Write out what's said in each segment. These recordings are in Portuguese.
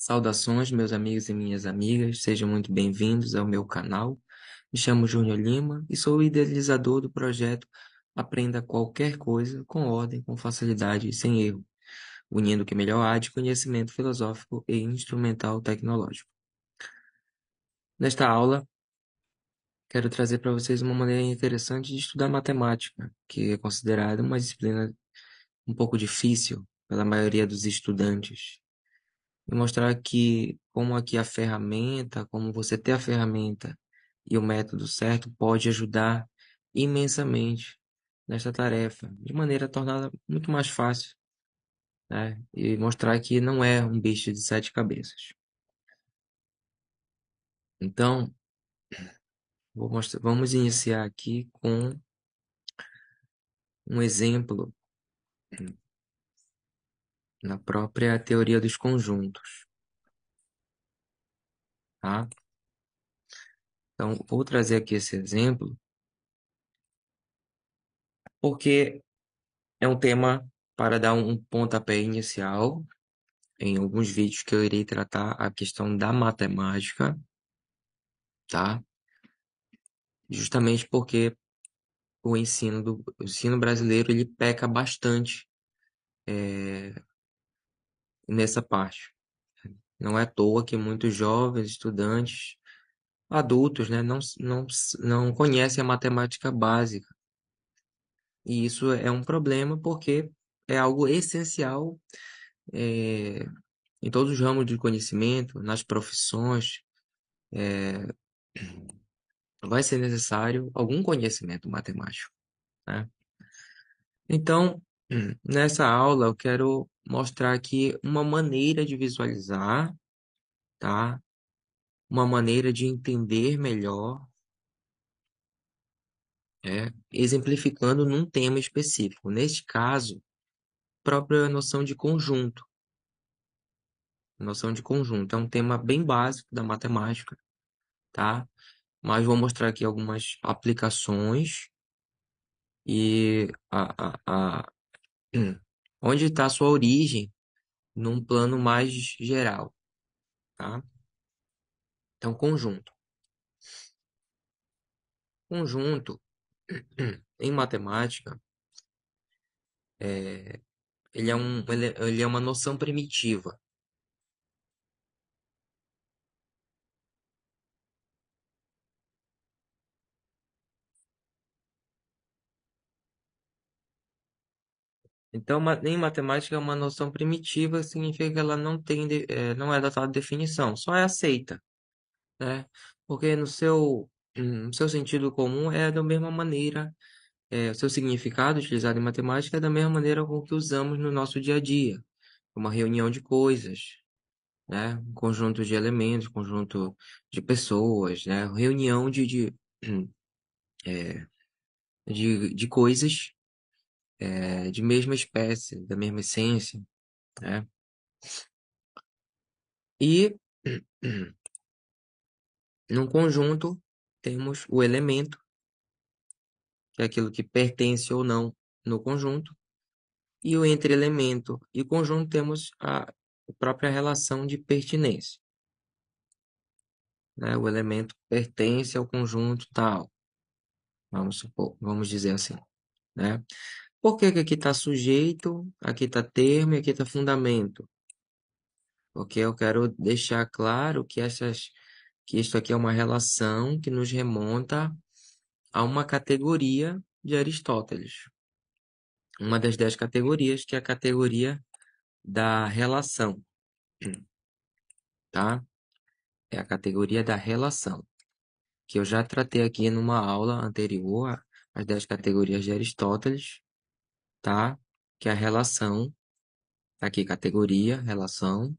Saudações, meus amigos e minhas amigas, sejam muito bem-vindos ao meu canal. Me chamo Júnior Lima e sou o idealizador do projeto Aprenda Qualquer Coisa com ordem, com facilidade e sem erro, unindo o que melhor há de conhecimento filosófico e instrumental tecnológico. Nesta aula, quero trazer para vocês uma maneira interessante de estudar matemática, que é considerada uma disciplina um pouco difícil pela maioria dos estudantes. E mostrar que como aqui a ferramenta, como você ter a ferramenta e o método certo pode ajudar imensamente nesta tarefa, de maneira a torná-la muito mais fácil, né? E mostrar que não é um bicho de sete cabeças. Então, vamos iniciar aqui com um exemplo na própria teoria dos conjuntos, tá? Então, vou trazer aqui esse exemplo porque é um tema para dar um pontapé inicial em alguns vídeos que eu irei tratar a questão da matemática, tá? Justamente porque o ensino brasileiro ele peca bastante nessa parte. Não é à toa que muitos jovens, estudantes, adultos, né, não conhecem a matemática básica. E isso é um problema porque é algo essencial é, em todos os ramos de conhecimento, nas profissões, vai ser necessário algum conhecimento matemático, né? Então, nessa aula eu quero mostrar aqui uma maneira de visualizar, tá? Uma maneira de entender melhor, exemplificando num tema específico. Neste caso, própria noção de conjunto. Noção de conjunto é um tema bem básico da matemática, tá? Mas vou mostrar aqui algumas aplicações e onde está a sua origem num plano mais geral, tá? Então, conjunto. Conjunto, em matemática, ele é uma noção primitiva. Então, em matemática, uma noção primitiva significa que ela não tem, não é datada de definição, só é aceita, né? Porque no seu sentido comum é da mesma maneira, o seu significado utilizado em matemática é da mesma maneira com que usamos no nosso dia a dia, uma reunião de coisas, né? Um conjunto de elementos, conjunto de pessoas, né? Reunião de coisas de mesma espécie, da mesma essência, né? E num conjunto temos o elemento, que é aquilo que pertence ou não no conjunto, e o entre elemento e conjunto temos a própria relação de pertinência, né? O elemento pertence ao conjunto tal, vamos supor, vamos dizer assim, né? Por que que aqui está sujeito, aqui está termo e aqui está fundamento? Porque eu quero deixar claro que isso aqui é uma relação que nos remonta a uma categoria de Aristóteles. Uma das 10 categorias, que é a categoria da relação, tá? É a categoria da relação, que eu já tratei aqui numa aula anterior, as 10 categorias de Aristóteles, tá? Que é a relação, tá aqui categoria, relação,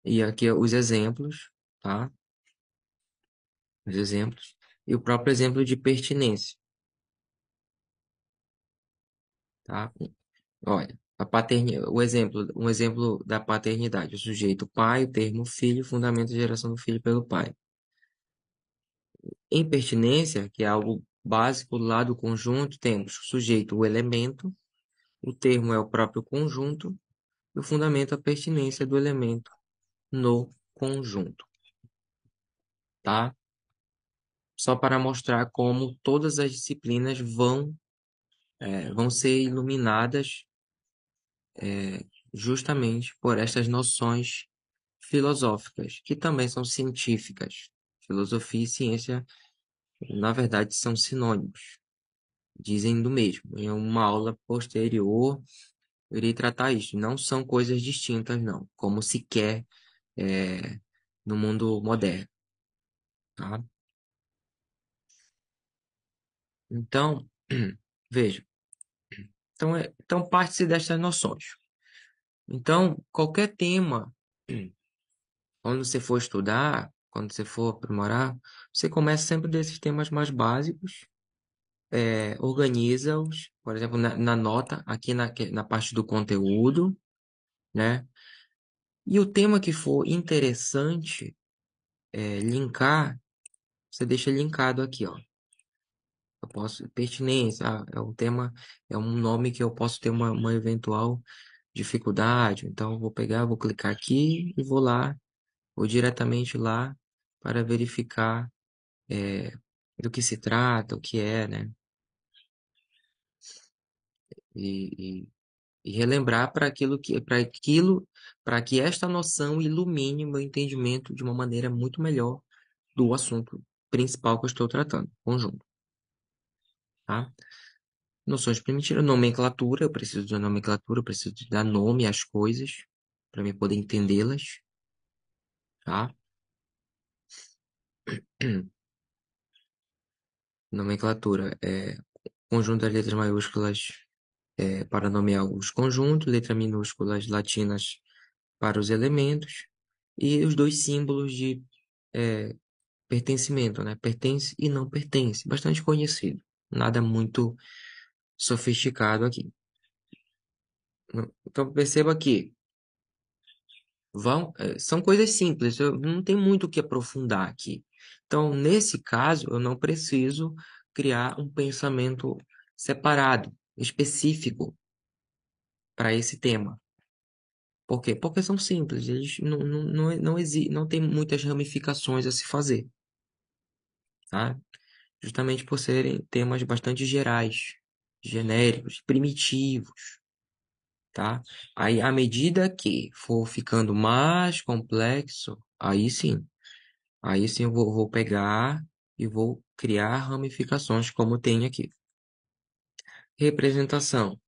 e aqui os exemplos, tá? Os exemplos, e o próprio exemplo de pertinência, tá? Olha, um exemplo da paternidade, o sujeito pai, o termo filho, fundamento da geração do filho pelo pai. Em pertinência, que é algo básico lá do conjunto, temos o sujeito, o elemento, o termo é o próprio conjunto, e o fundamento, a pertinência do elemento, no conjunto, tá? Só para mostrar como todas as disciplinas vão ser iluminadas justamente por estas noções filosóficas, que também são científicas. Filosofia e ciência, na verdade, são sinônimos, dizem do mesmo. Em uma aula posterior, eu irei tratar isso. Não são coisas distintas, não, como se quer no mundo moderno, tá? Então, veja, então parte-se destas noções. Então, qualquer tema, quando você for estudar, quando você for aprimorar, você começa sempre desses temas mais básicos, organiza-os, por exemplo, na nota, aqui na parte do conteúdo, né? E o tema que for interessante, linkar, você deixa linkado aqui, ó. Eu posso, pertinência, é um tema, é um nome que eu posso ter uma eventual dificuldade. Então, eu vou pegar, vou clicar aqui e vou lá, vou diretamente lá para verificar do que se trata, o que é, né? E, e relembrar para que esta noção ilumine meu entendimento de uma maneira muito melhor do assunto principal que eu estou tratando, conjunto, tá? Noções primitivas, nomenclatura, eu preciso de nomenclatura, eu preciso de dar nome às coisas para me poder entendê-las, tá? Nomenclatura é conjunto das letras maiúsculas para nomear os conjuntos, letras minúsculas latinas para os elementos e os dois símbolos de é, pertencimento, né? Pertence e não pertence, bastante conhecido. Nada muito sofisticado aqui. Então perceba que são coisas simples, eu não tem muito o que aprofundar aqui. Então, nesse caso, eu não preciso criar um pensamento separado, específico para esse tema. Por quê? Porque são simples, eles não tem muitas ramificações a se fazer, tá? Justamente por serem temas bastante gerais, genéricos, primitivos, tá? Aí, à medida que for ficando mais complexo, aí sim eu vou pegar e vou criar ramificações como tem aqui. Representação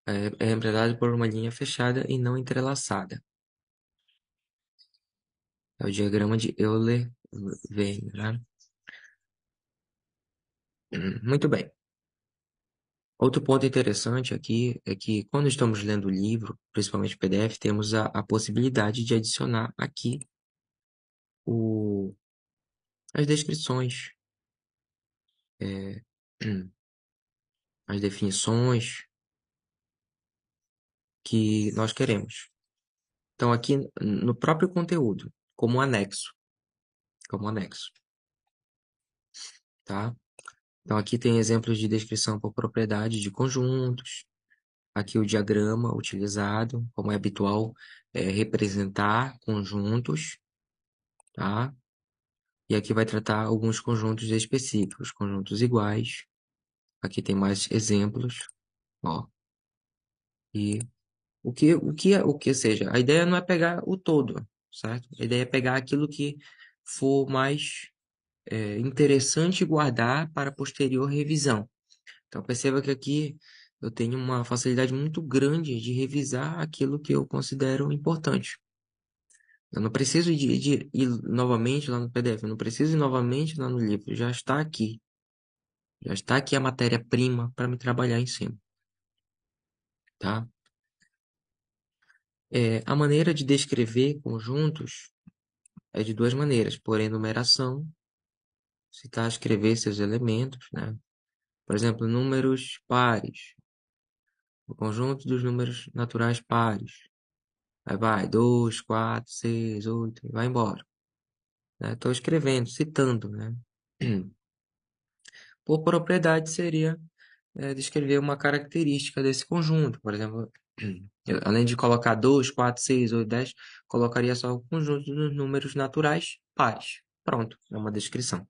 é representada por uma linha fechada e não entrelaçada. É o diagrama de Euler-Werner, né? Muito bem. Outro ponto interessante aqui é que quando estamos lendo o livro, principalmente o PDF, temos a possibilidade de adicionar aqui o, as descrições, é, as definições que nós queremos. Então, aqui no próprio conteúdo, como anexo, tá? Então, aqui tem exemplos de descrição por propriedade de conjuntos. Aqui o diagrama utilizado, como é habitual, representar conjuntos, tá? E aqui vai tratar alguns conjuntos específicos, conjuntos iguais. Aqui tem mais exemplos, ó. E ou seja, a ideia não é pegar o todo, certo? A ideia é pegar aquilo que for mais interessante guardar para posterior revisão. Então perceba que aqui eu tenho uma facilidade muito grande de revisar aquilo que eu considero importante. Eu não preciso de ir novamente lá no PDF, eu não preciso ir novamente lá no livro, já está aqui. Já está aqui a matéria-prima para me trabalhar em cima, tá? A maneira de descrever conjuntos é de duas maneiras, por enumeração, citar, escrever seus elementos, né? Por exemplo, números pares, o conjunto dos números naturais pares. Aí vai, 2, 4, 6, 8, vai embora. Estou escrevendo, citando, né? Por propriedade seria descrever uma característica desse conjunto. Por exemplo, Além de colocar 2, 4, 6 ou 10, colocaria só o conjunto dos números naturais pares. Pronto, é uma descrição.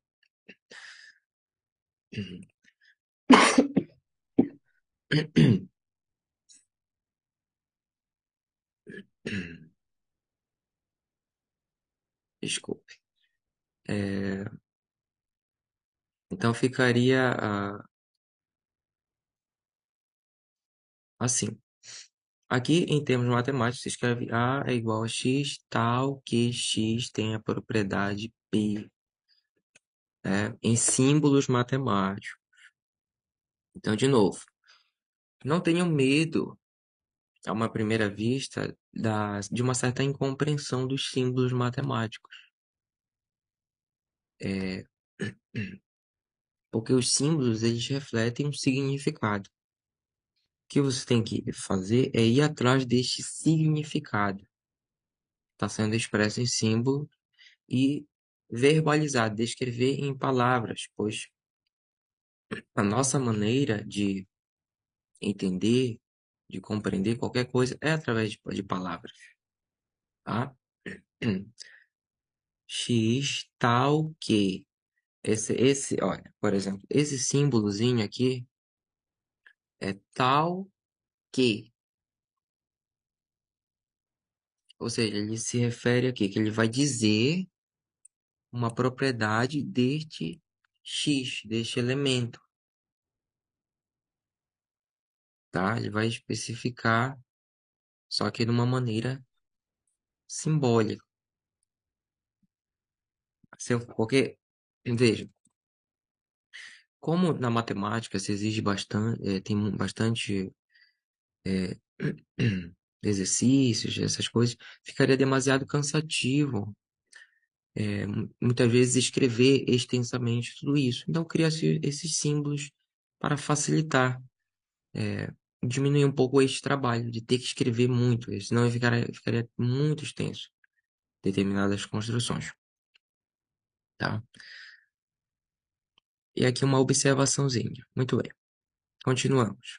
Desculpe. Então ficaria assim. Aqui, em termos matemáticos, se escreve A é igual a X, tal que X tem a propriedade P, né? Em símbolos matemáticos. Então, de novo, não tenham medo, a uma primeira vista, de uma certa incompreensão dos símbolos matemáticos. Porque os símbolos, eles refletem um significado. O que você tem que fazer é ir atrás deste significado. Está sendo expresso em símbolo e verbalizar, descrever em palavras, pois a nossa maneira de entender, de compreender qualquer coisa é através de palavras, tá? X tal que. Olha, por exemplo, esse símbolozinho aqui é tal que. Ou seja, ele se refere aqui, que ele vai dizer uma propriedade deste X, deste elemento, tá? Ele vai especificar, só que de uma maneira simbólica. Porque, veja, como na matemática se exige bastante, tem bastante exercícios, essas coisas, ficaria demasiado cansativo, muitas vezes escrever extensamente tudo isso. Então, cria-se esses símbolos para facilitar, diminuir um pouco esse trabalho de ter que escrever muito, senão ficaria muito extenso determinadas construções, tá? E aqui uma observaçãozinha. Muito bem, continuamos.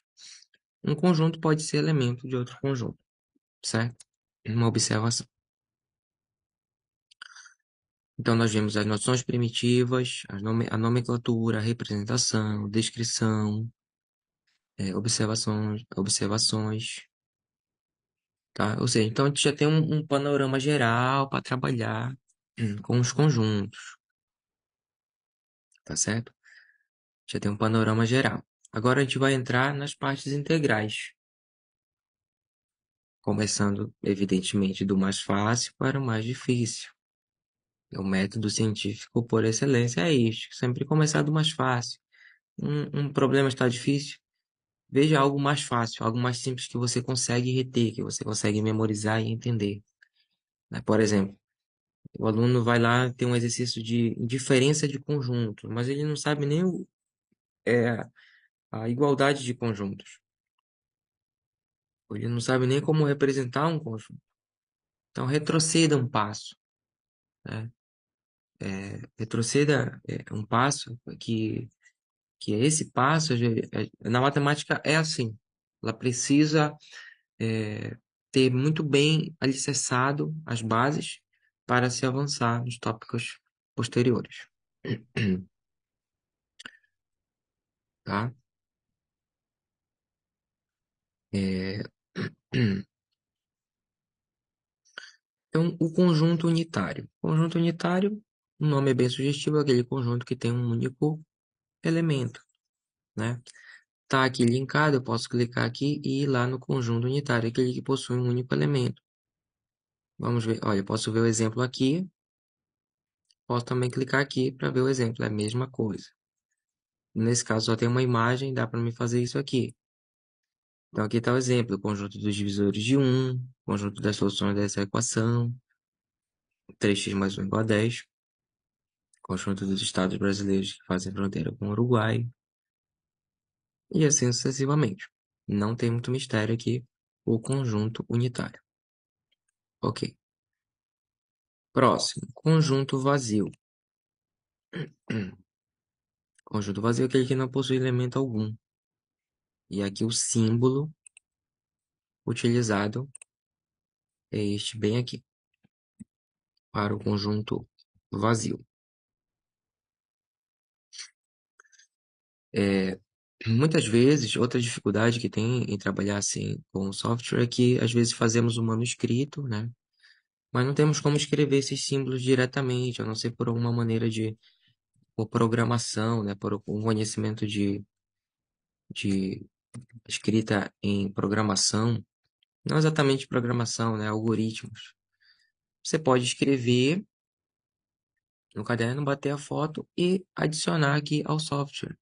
Um conjunto pode ser elemento de outro conjunto, certo? Uma observação. Então, nós vemos as noções primitivas, a nomenclatura, a representação, descrição, observações, tá? Ou seja, então a gente já tem um panorama geral para trabalhar com os conjuntos, tá certo? Já tem um panorama geral. Agora a gente vai entrar nas partes integrais, começando, evidentemente, do mais fácil para o mais difícil. O método científico por excelência é isso, sempre começar do mais fácil. Um problema está difícil, veja algo mais fácil, algo mais simples que você consegue reter, que você consegue memorizar e entender, né? Por exemplo, o aluno vai lá ter um exercício de diferença de conjunto, mas ele não sabe nem a igualdade de conjuntos. Ele não sabe nem como representar um conjunto. Então, retroceda um passo, né? Retroceda um passo que esse passo, na matemática é assim. Ela precisa ter muito bem alicerçado as bases para se avançar nos tópicos posteriores, tá? É, Então, o conjunto unitário. Conjunto unitário, o nome é bem sugestivo, é aquele conjunto que tem um único elemento, né? Tá aqui linkado, eu posso clicar aqui e ir lá no conjunto unitário, aquele que possui um único elemento. Vamos ver, olha, eu posso ver o exemplo aqui, posso também clicar aqui para ver o exemplo, é a mesma coisa. Nesse caso, só tem uma imagem, dá para me fazer isso aqui. Então, aqui está o exemplo, o conjunto dos divisores de 1, conjunto das soluções dessa equação, 3x mais 1 igual a 10, conjunto dos estados brasileiros que fazem fronteira com o Uruguai, e assim sucessivamente. Não tem muito mistério aqui, o conjunto unitário. Ok. Próximo, conjunto vazio. Conjunto vazio é aquele que não possui elemento algum. E aqui o símbolo utilizado é este bem aqui, para o conjunto vazio. Muitas vezes, outra dificuldade que tem em trabalhar assim com o software é que às vezes fazemos um manuscrito, né? Mas não temos como escrever esses símbolos diretamente, a não ser por alguma maneira por programação, né? Por um conhecimento de escrita em programação, não exatamente programação, né? Algoritmos. Você pode escrever no caderno, bater a foto e adicionar aqui ao software.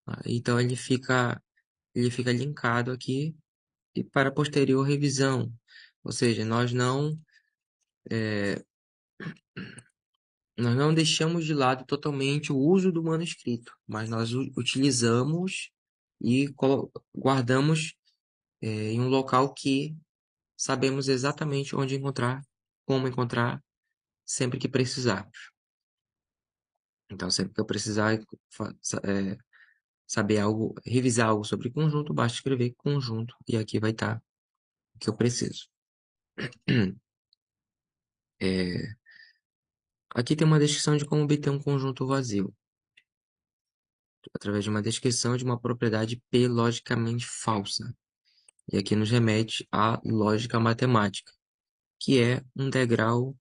Tá? Então ele fica linkado aqui e para posterior revisão. Ou seja, nós não deixamos de lado totalmente o uso do manuscrito, mas nós utilizamos e guardamos em um local que sabemos exatamente onde encontrar, como encontrar, sempre que precisarmos. Então, sempre que eu precisar saber algo, revisar algo sobre conjunto, basta escrever conjunto e aqui vai estar o que eu preciso. É, aqui tem uma descrição de como obter um conjunto vazio, através de uma descrição de uma propriedade P logicamente falsa. E aqui nos remete à lógica matemática, que é um degrau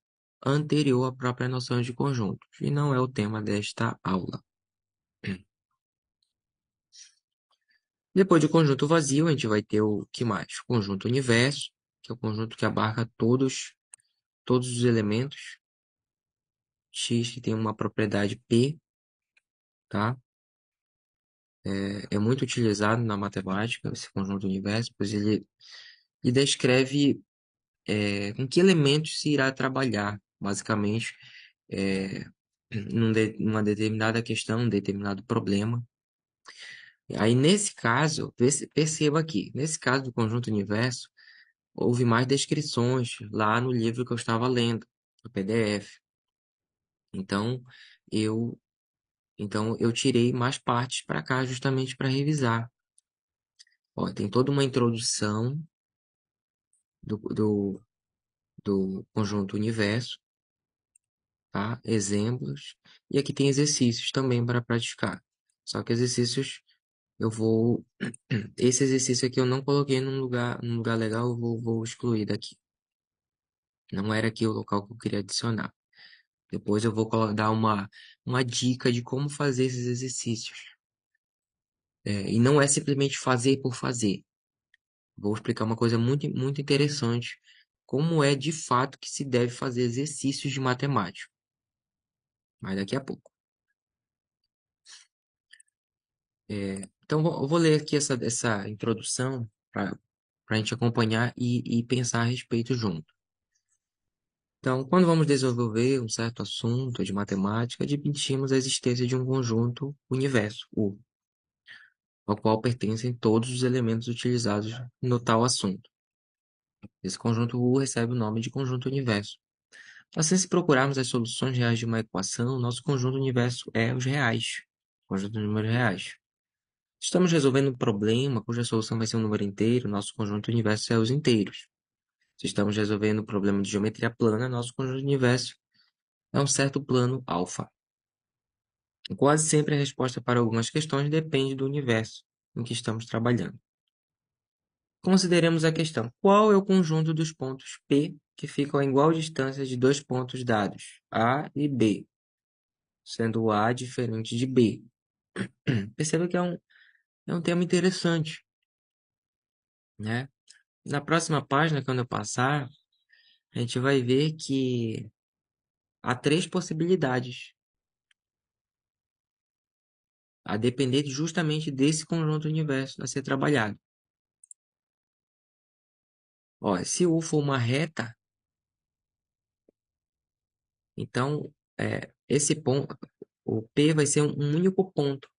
anterior à própria noção de conjuntos, e não é o tema desta aula. Depois do conjunto vazio, a gente vai ter o que mais? O conjunto universo, que é o conjunto que abarca todos os elementos X que tem uma propriedade P, tá? É muito utilizado na matemática, esse conjunto universo, pois ele descreve com que elementos se irá trabalhar, basicamente, é, numa determinada questão, um determinado problema. Aí, nesse caso, perceba aqui, nesse caso do conjunto universo, houve mais descrições lá no livro que eu estava lendo, no PDF. Então, eu, então eu tirei mais partes para cá justamente para revisar. Ó, tem toda uma introdução do, do, do conjunto universo, tá? Exemplos. E aqui tem exercícios também para praticar. Só que exercícios eu vou. Esse exercício aqui eu não coloquei num lugar legal, vou excluir daqui. Não era aqui o local que eu queria adicionar. Depois eu vou dar uma dica de como fazer esses exercícios. E não é simplesmente fazer por fazer. Vou explicar uma coisa muito interessante. Como é de fato que se deve fazer exercícios de matemática. Mas daqui a pouco. Então, eu vou ler aqui essa introdução para a gente acompanhar e pensar a respeito junto. Então, quando vamos desenvolver um certo assunto de matemática, admitimos a existência de um conjunto universo, U, ao qual pertencem todos os elementos utilizados no tal assunto. Esse conjunto U recebe o nome de conjunto universo. Assim, se procurarmos as soluções reais de uma equação, nosso conjunto universo é os reais, conjunto de números reais. Estamos resolvendo um problema cuja solução vai ser um número inteiro, nosso conjunto universo é os inteiros. Se estamos resolvendo um problema de geometria plana, nosso conjunto universo é um certo plano alfa. Quase sempre a resposta para algumas questões depende do universo em que estamos trabalhando. Consideremos a questão: qual é o conjunto dos pontos P que ficam a igual distância de dois pontos dados, A e B, sendo A diferente de B? Perceba que é um tema interessante, né? Na próxima página, quando eu passar, a gente vai ver que há três possibilidades, a depender justamente desse conjunto universo a ser trabalhado. Ó, se U for uma reta, então esse ponto, o P vai ser um único ponto,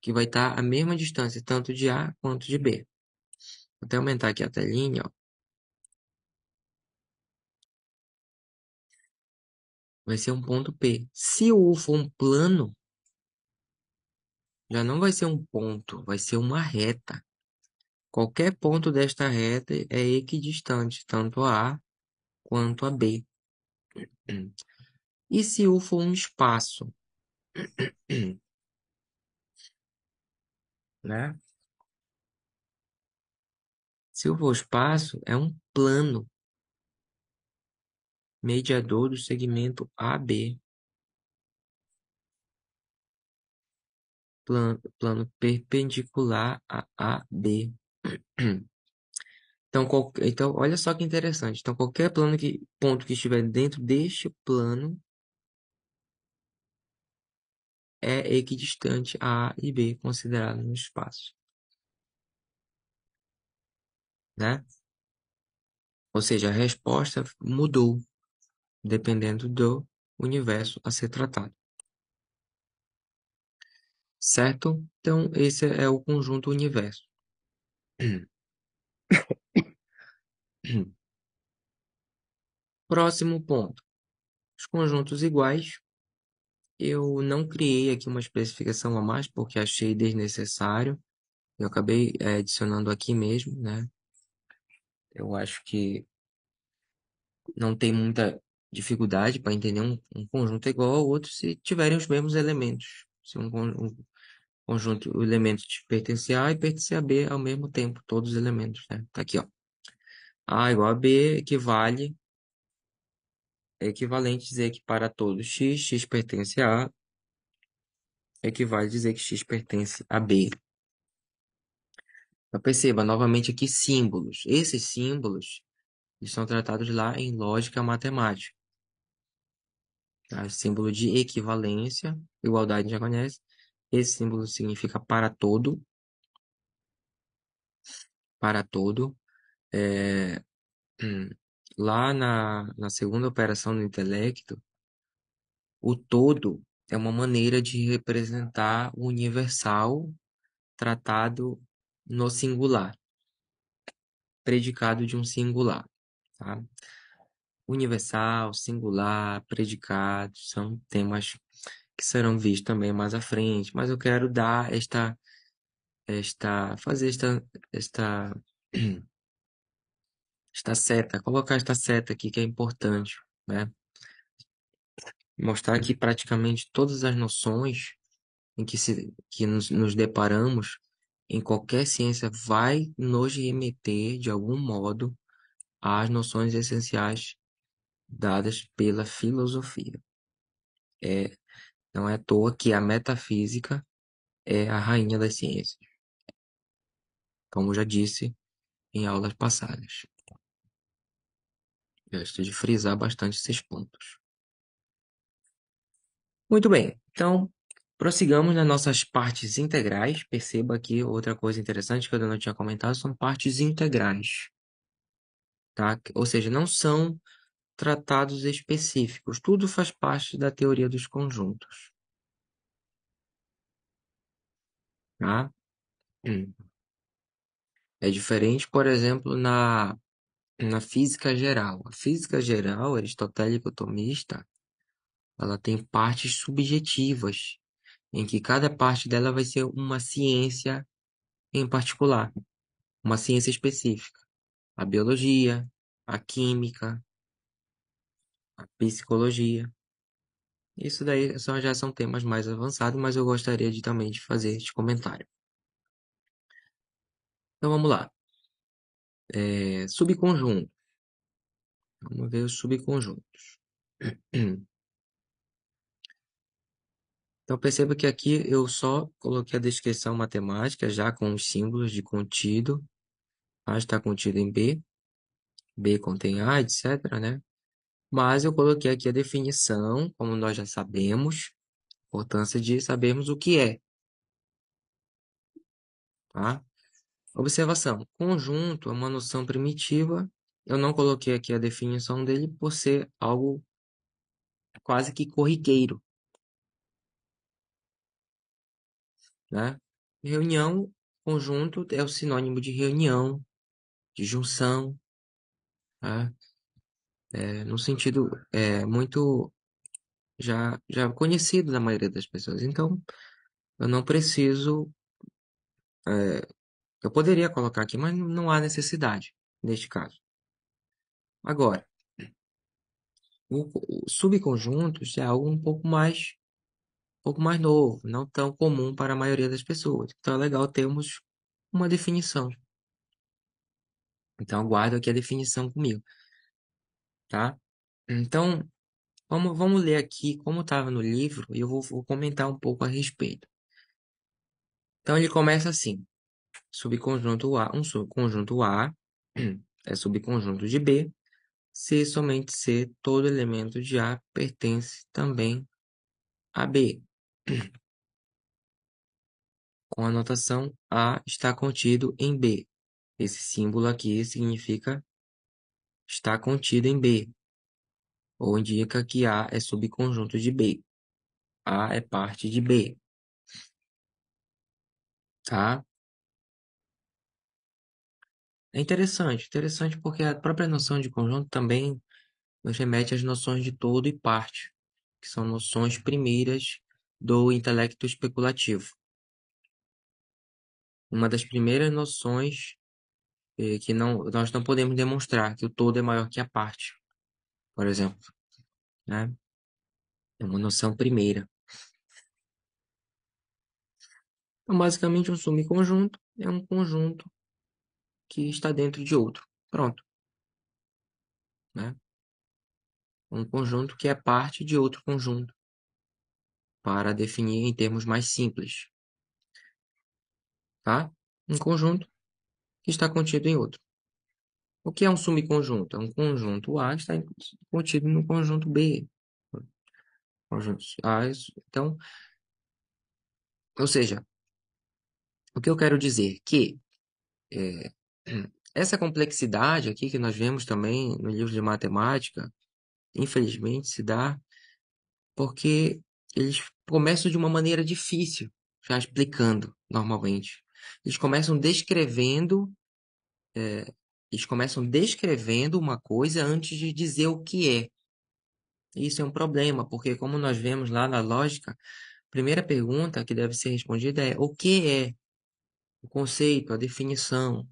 que vai estar à mesma distância, tanto de A quanto de B. Vou até aumentar aqui a telinha, ó. Vai ser um ponto P. Se o U for um plano, já não vai ser um ponto, vai ser uma reta. qualquer ponto desta reta é equidistante, tanto a A quanto a B. E se U for um espaço, né? Se U for um espaço, é um plano mediador do segmento AB, plano perpendicular a AB. Então, olha só que interessante. Então, qualquer ponto que estiver dentro deste plano é equidistante a A e B, considerado no espaço, né? Ou seja, a resposta mudou dependendo do universo a ser tratado, certo? Então, esse é o conjunto universo. Próximo ponto. Os conjuntos iguais. Eu não criei aqui uma especificação a mais porque achei desnecessário. Eu acabei adicionando aqui mesmo, né? Eu acho que não tem muita dificuldade para entender um conjunto igual ao outro se tiverem os mesmos elementos. Se um conjunto, o elemento de pertence a A e pertence a B ao mesmo tempo, todos os elementos, né? Tá aqui, ó. A igual a B é equivalente dizer que para todo x pertence a A, equivale dizer que x pertence a B. Então, perceba novamente aqui símbolos. Esses símbolos eles são tratados lá em lógica matemática. Tá? Símbolo de equivalência, igualdade a gente já conhece. Esse símbolo significa para todo. Para todo. É, lá na segunda operação do intelecto, o todo é uma maneira de representar o universal tratado no singular, predicado de um singular. Tá? Universal, singular, predicado, são temas que serão vistos também mais à frente, mas eu quero dar fazer esta, esta seta, colocar esta seta aqui que é importante, né? Mostrar que praticamente todas as noções que nos deparamos em qualquer ciência vai nos remeter, de algum modo, às noções essenciais dadas pela filosofia. Não é à toa que a metafísica é a rainha das ciências, como já disse em aulas passadas. Gosto de frisar bastante esses pontos. Muito bem, então prossigamos nas nossas partes integrais. Perceba aqui outra coisa interessante que eu não tinha comentado, são partes integrais, tá? Ou seja, não são tratados específicos, tudo faz parte da teoria dos conjuntos, tá? Hum. É diferente, por exemplo, na física geral. A física geral, aristotélico-tomista, ela tem partes subjetivas, em que cada parte dela vai ser uma ciência em particular, uma ciência específica. A biologia, a química, a psicologia. Isso daí já são temas mais avançados, mas eu gostaria de também de fazer este comentário. Então vamos lá. Subconjunto. Vamos ver os subconjuntos. Então perceba que aqui eu só coloquei a descrição matemática já com os símbolos de contido. A está contido em B, B contém A, etc., né? Mas eu coloquei aqui a definição, como nós já sabemos, a importância de sabermos o que é, tá? Observação: conjunto é uma noção primitiva. Eu não coloquei aqui a definição dele por ser algo quase que corriqueiro, né? Reunião, conjunto é o sinônimo de reunião, de junção, tá? No sentido muito já conhecido da maioria das pessoas. Então, eu não preciso Eu poderia colocar aqui, mas não há necessidade neste caso. Agora, o subconjuntos é algo um pouco mais novo, não tão comum para a maioria das pessoas. Então é legal termos uma definição. Então guardo aqui a definição comigo, tá? Então, vamos ler aqui como estava no livro e eu vou comentar um pouco a respeito. Então ele começa assim: subconjunto A, um subconjunto A é subconjunto de B, se somente C, todo elemento de A pertence também a B. Com a notação A está contido em B. Esse símbolo aqui significa está contido em B, ou indica que A é subconjunto de B. A é parte de B, tá? É interessante porque a própria noção de conjunto também nos remete às noções de todo e parte, que são noções primeiras do intelecto especulativo. Uma das primeiras noções que nós não podemos demonstrar que o todo é maior que a parte, por exemplo, né? É uma noção primeira. Então, basicamente, um subconjunto é um conjunto que está dentro de outro. Pronto, né? Um conjunto que é parte de outro conjunto, para definir em termos mais simples, tá? Um conjunto que está contido em outro. O que é um subconjunto? É um conjunto A que está contido no conjunto B. Conjuntos A, então, ou seja, o que eu quero dizer? Que é, essa complexidade aqui que nós vemos também no livro de matemática, infelizmente se dá porque eles começam de uma maneira difícil, já explicando normalmente. Eles começam descrevendo, eles começam descrevendo uma coisa antes de dizer o que é. Isso é um problema, porque como nós vemos lá na lógica, a primeira pergunta que deve ser respondida é o que é o conceito, a definição.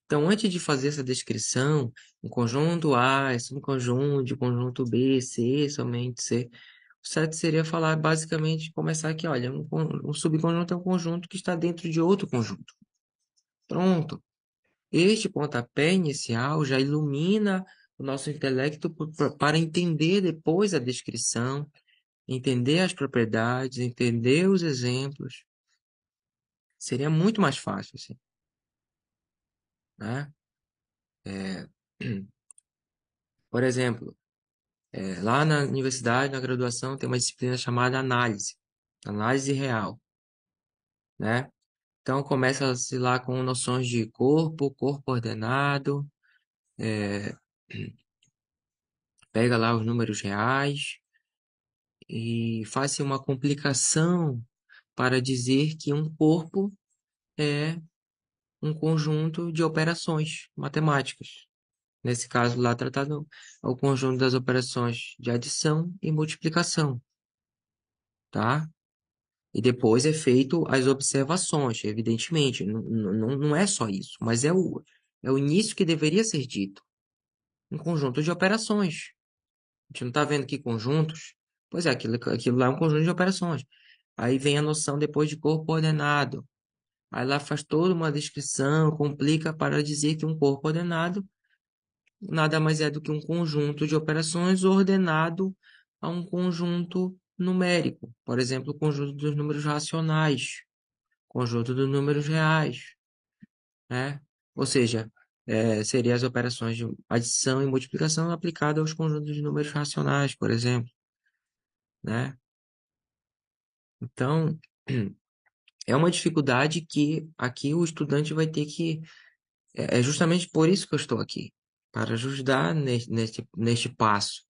Então, antes de fazer essa descrição, um conjunto A é subconjunto de conjunto B, C, somente C. O certo seria falar, basicamente, começar aqui, olha, um subconjunto é um conjunto que está dentro de outro conjunto. Pronto. Este pontapé inicial já ilumina o nosso intelecto para entender depois a descrição, entender as propriedades, entender os exemplos. Seria muito mais fácil, assim, né? É, por exemplo, lá na universidade, na graduação, tem uma disciplina chamada análise, análise real, né? Então começa-se lá com noções de corpo, corpo ordenado, é, pega lá os números reais e faz-se uma complicação para dizer que um corpo é um conjunto de operações matemáticas. Nesse caso lá tratado é o conjunto das operações de adição e multiplicação, tá? E depois é feito as observações, evidentemente. Não é só isso, mas é o início que deveria ser dito. Um conjunto de operações. A gente não está vendo aqui conjuntos? Pois é, aquilo lá é um conjunto de operações. Aí vem a noção depois de corpo ordenado. Aí lá faz toda uma descrição, complica para dizer que um corpo ordenado nada mais é do que um conjunto de operações ordenado a um conjunto numérico. Por exemplo, o conjunto dos números racionais, conjunto dos números reais, né? Ou seja, seria as operações de adição e multiplicação aplicadas aos conjuntos de números racionais, por exemplo, né? Então, é uma dificuldade que aqui o estudante vai ter que. É justamente por isso que eu estou aqui, para ajudar neste passo,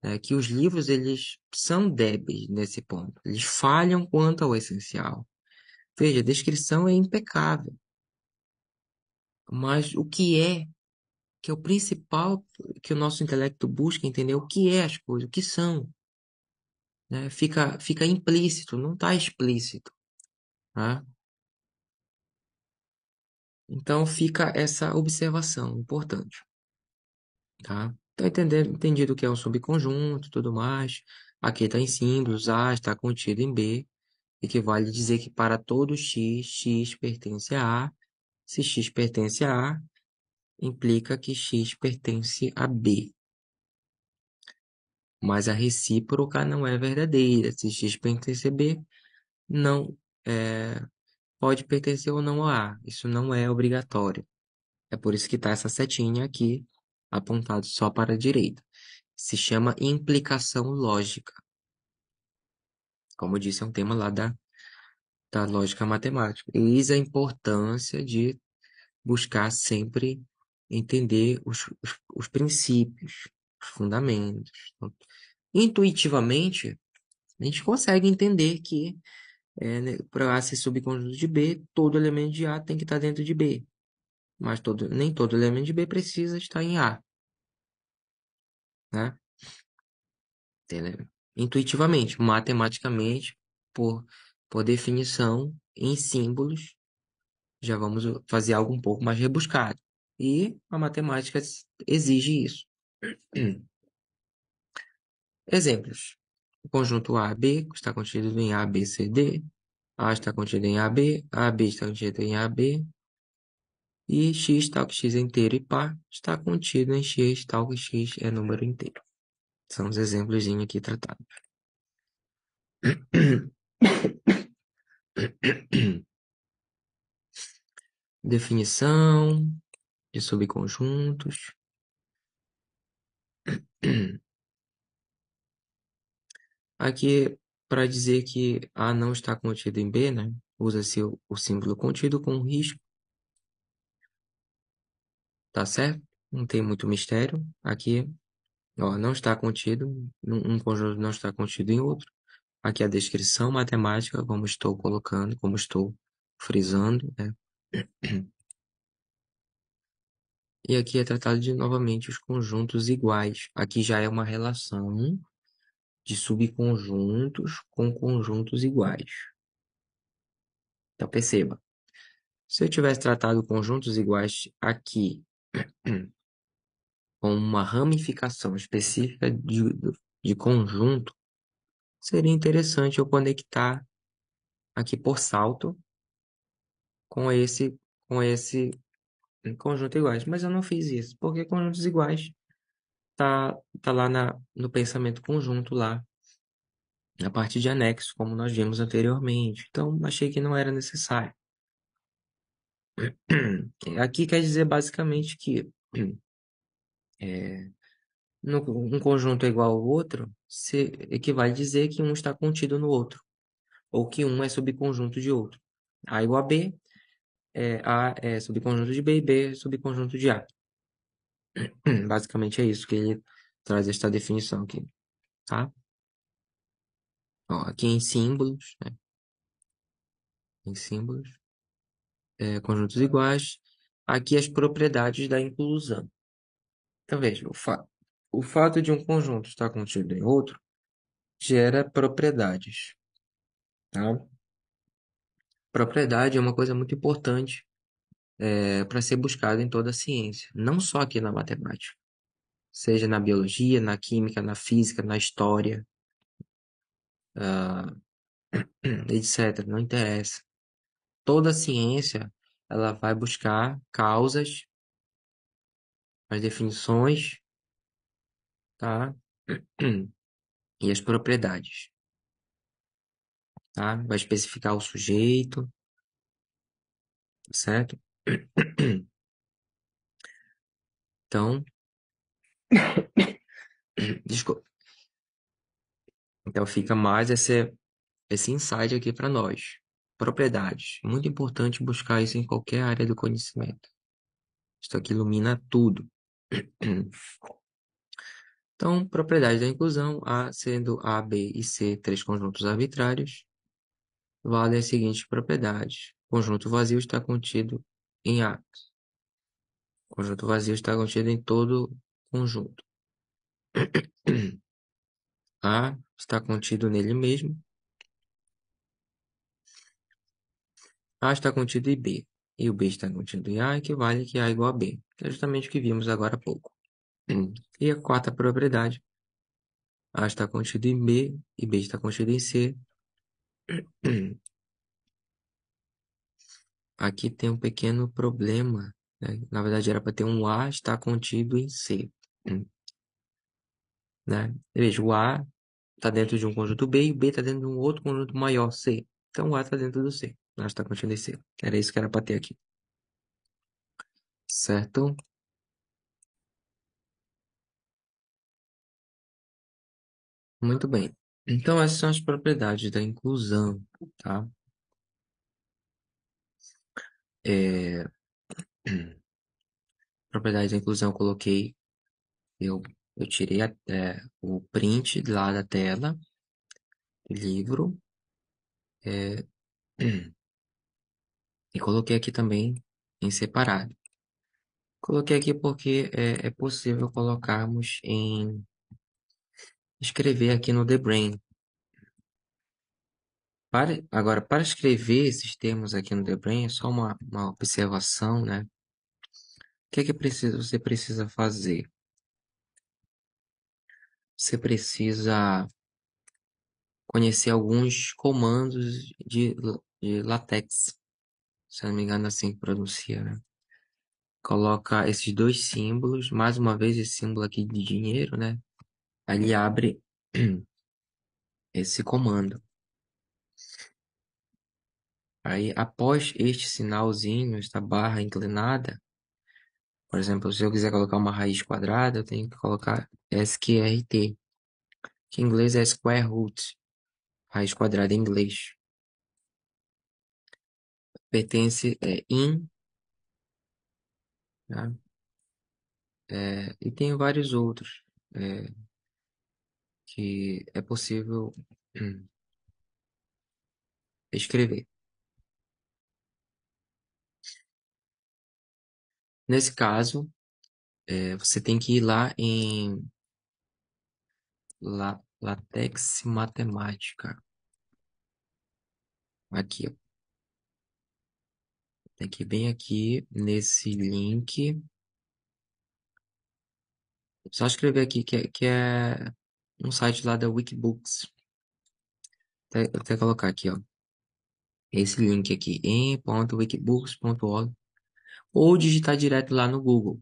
né? Que os livros eles são débeis nesse ponto, eles falham quanto ao essencial. Veja, a descrição é impecável, mas o que é o principal que o nosso intelecto busca entender o que é as coisas, o que são, né? Fica implícito, não está explícito, né? Então fica essa observação importante, tá? Então, entendido o que é um subconjunto e tudo mais. Aqui está em símbolos, A está contido em B, equivale a dizer que para todo x, x pertence a A. Se x pertence a A, implica que x pertence a B. Mas a recíproca não é verdadeira. Se x pertence a B, não pode pertencer ou não a A. Isso não é obrigatório. É por isso que está essa setinha aqui, apontado só para a direita. Se chama implicação lógica. Como eu disse, é um tema lá da lógica matemática. Eis a importância de buscar sempre entender os princípios, os fundamentos. Então, intuitivamente, a gente consegue entender que né, para A ser subconjunto de B, todo elemento de A tem que estar dentro de B. Mas nem todo elemento de B precisa estar em A, né? Intuitivamente, matematicamente, por, por definição, em símbolos, já vamos fazer algo um pouco mais rebuscado. E a matemática exige isso. Exemplos. O conjunto A-B está contido em A, B, C, D. A está contido em AB está contido em AB, e x tal que x é inteiro e par está contido em x tal que x é número inteiro. São os exemplos aqui tratados. Definição de subconjuntos. Aqui, para dizer que A não está contido em B, né? Usa-se o símbolo contido com risco, tá certo? Não tem muito mistério. Aqui, ó, não está contido, um conjunto não está contido em outro. Aqui a descrição matemática, como estou colocando, como estou frisando, né? E aqui é tratado de novamente os conjuntos iguais. Aqui já é uma relação de subconjuntos com conjuntos iguais. Então perceba, se eu tivesse tratado conjuntos iguais aqui com uma ramificação específica de conjunto, seria interessante eu conectar aqui por salto com esse conjunto iguais. Mas eu não fiz isso, porque conjuntos iguais tá lá no pensamento conjunto lá, na parte de anexo, como nós vimos anteriormente. Então, achei que não era necessário. Aqui quer dizer basicamente que um conjunto é igual ao outro, se equivale a dizer que um está contido no outro, ou que um é subconjunto de outro. A igual a B, A é subconjunto de B e B é subconjunto de A. Basicamente é isso que ele traz esta definição aqui, tá? Ó, aqui em símbolos, né? Em símbolos, conjuntos iguais. Aqui as propriedades da inclusão. Então veja, o fato de um conjunto estar contido em outro gera propriedades, tá? Propriedade é uma coisa muito importante para ser buscada em toda a ciência, não só aqui na matemática, seja na biologia, na química, na física, na história, etc. Não interessa. Toda a ciência ela vai buscar causas, as definições, tá? E as propriedades, tá? Vai especificar o sujeito, certo? Então, desculpa. Então fica mais esse insight aqui para nós. Propriedades. Muito importante buscar isso em qualquer área do conhecimento. Isso aqui ilumina tudo. Então, propriedade da inclusão, A sendo A, B e C três conjuntos arbitrários, valem as seguintes propriedades. Conjunto vazio está contido em A. Conjunto vazio está contido em todo conjunto. A está contido nele mesmo. A está contido em B. e o B está contido em A, equivale que A é igual a B, que é justamente o que vimos agora há pouco. E a quarta propriedade, A está contido em B e B está contido em C. Aqui tem um pequeno problema, né? Na verdade, era para ter um A está contido em C, né? Veja, o A está dentro de um conjunto B e o B está dentro de um outro conjunto maior, C. Então, o A está dentro do C. A está contido em C. Era isso que era para ter aqui. Certo? Muito bem. Então, essas são as propriedades da inclusão, tá? É, propriedades da inclusão eu coloquei, eu, eu tirei o print lá da tela do livro, é, e coloquei aqui também em separado. Coloquei aqui porque é possível colocarmos escrever aqui no The Brain. Agora, para escrever esses termos aqui no The Brain, é só uma observação, né? O que é que você precisa fazer? Você precisa conhecer alguns comandos de LaTeX, se eu não me engano, assim que pronuncia, né? Coloca esses dois símbolos, mais uma vez esse símbolo aqui de dinheiro, né? Aí ele abre esse comando. Aí, após este sinalzinho, esta barra inclinada, por exemplo, se eu quiser colocar uma raiz quadrada, eu tenho que colocar SQRT, que em inglês é square root, raiz quadrada em inglês. Pertence in, né? E tem vários outros é, que é possível escrever. Nesse caso, você tem que ir lá em LaTeX Matemática. Aqui, ó. Tem que ir bem aqui nesse link. Só escrever aqui que é um site lá da Wikibooks. Até colocar aqui, ó. Esse link aqui, em.wikibooks.org. Ou digitar direto lá no Google.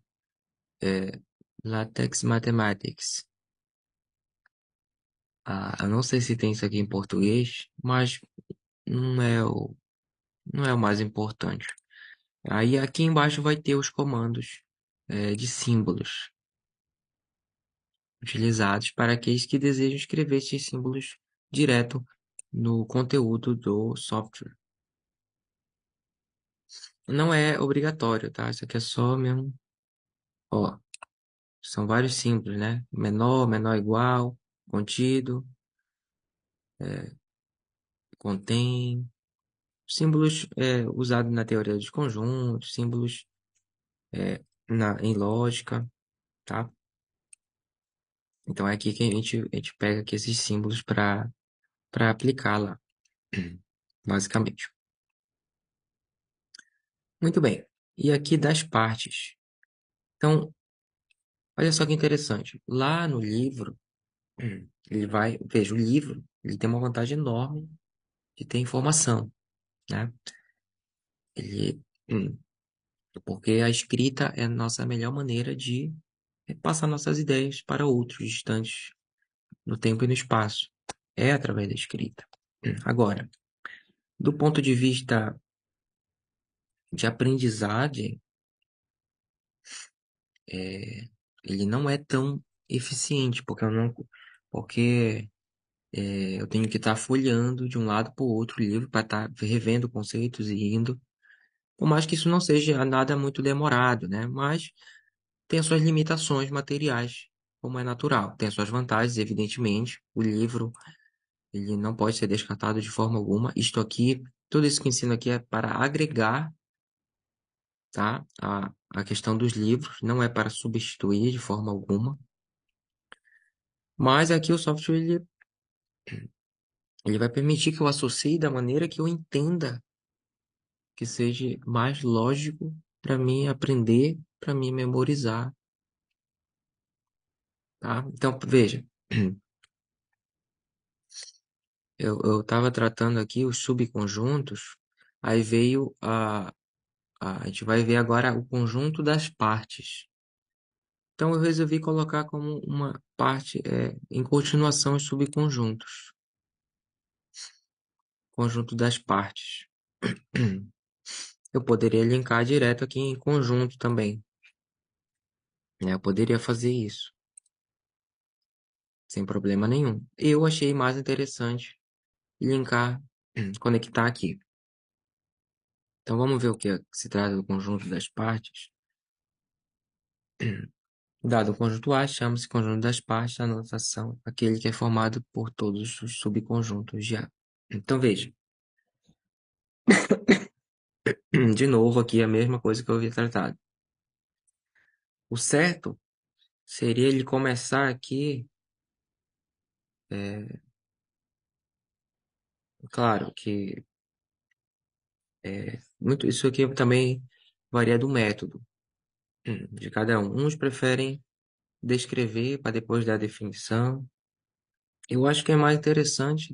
LaTeX Mathematics. Eu não sei se tem isso aqui em português, mas não é não é o mais importante. Aí aqui embaixo vai ter os comandos de símbolos utilizados para aqueles que desejam escrever esses símbolos direto no conteúdo do software. Não é obrigatório, tá? Isso aqui é só mesmo, ó, são vários símbolos, né? Menor, menor igual, contido, contém, símbolos usados na teoria dos conjuntos, símbolos em lógica, tá? Então é aqui que a gente pega aqui esses símbolos para aplicar lá, basicamente. Muito bem. E aqui das partes. Então, olha só que interessante. Lá no livro, veja, o livro, ele tem uma vantagem enorme de ter informação, né? Ele, hum, porque a escrita é a nossa melhor maneira de passar nossas ideias para outros distantes no tempo e no espaço. É através da escrita. Agora, do ponto de vista de aprendizagem, é, ele não é tão eficiente, porque eu tenho que estar folheando de um lado para o outro o livro para estar revendo conceitos e indo. Por mais que isso não seja nada muito demorado, né? Mas tem as suas limitações materiais, como é natural. Tem as suas vantagens, evidentemente. O livro, ele não pode ser descartado de forma alguma. Isto aqui, tudo isso que ensino aqui é para agregar, tá? A questão dos livros, não é para substituir de forma alguma. Mas aqui o software, ele vai permitir que eu associe da maneira que eu entenda que seja mais lógico para mim aprender, para mim memorizar, tá? Então, veja, eu estava tratando aqui os subconjuntos, aí veio a gente vai ver agora o conjunto das partes. Então, eu resolvi colocar como uma parte, em continuação, os subconjuntos. Conjunto das partes. Eu poderia linkar direto aqui em conjunto também, né? Eu poderia fazer isso, sem problema nenhum. Eu achei mais interessante linkar, conectar aqui. Então, vamos ver o que se trata do conjunto das partes. Dado o conjunto A, chama-se conjunto das partes da notação, aquele que é formado por todos os subconjuntos de A. Então, veja. De novo, aqui a mesma coisa que eu havia tratado. O certo seria ele começar aqui, claro que muito isso aqui também varia do método de cada um. Uns preferem descrever para depois dar a definição. Eu acho que é mais interessante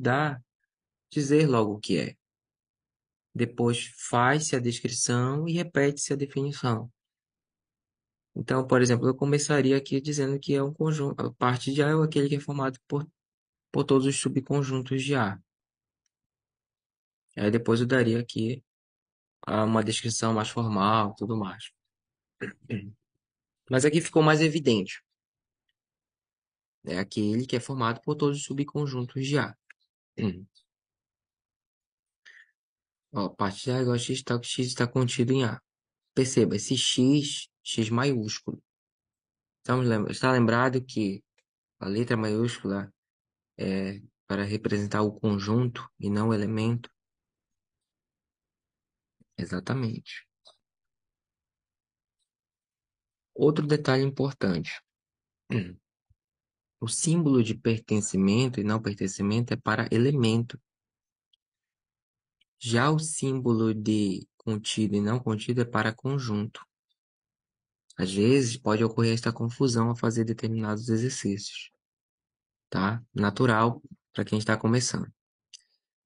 dizer logo o que é. Depois faz-se a descrição e repete-se a definição. Então, por exemplo, eu começaria aqui dizendo que é um conjunto, a parte de A é aquele que é formado por todos os subconjuntos de A. Aí depois eu daria aqui uma descrição mais formal, tudo mais. Mas aqui ficou mais evidente. É aquele que é formado por todos os subconjuntos de A. Ó, parte de A igual a x, tal que x está contido em A. Perceba, esse x maiúsculo. Está lembrado que a letra maiúscula é para representar o conjunto e não o elemento? Exatamente. Outro detalhe importante. O símbolo de pertencimento e não pertencimento é para elemento. Já o símbolo de contido e não contido é para conjunto. Às vezes pode ocorrer esta confusão ao fazer determinados exercícios, tá? Natural para quem está começando.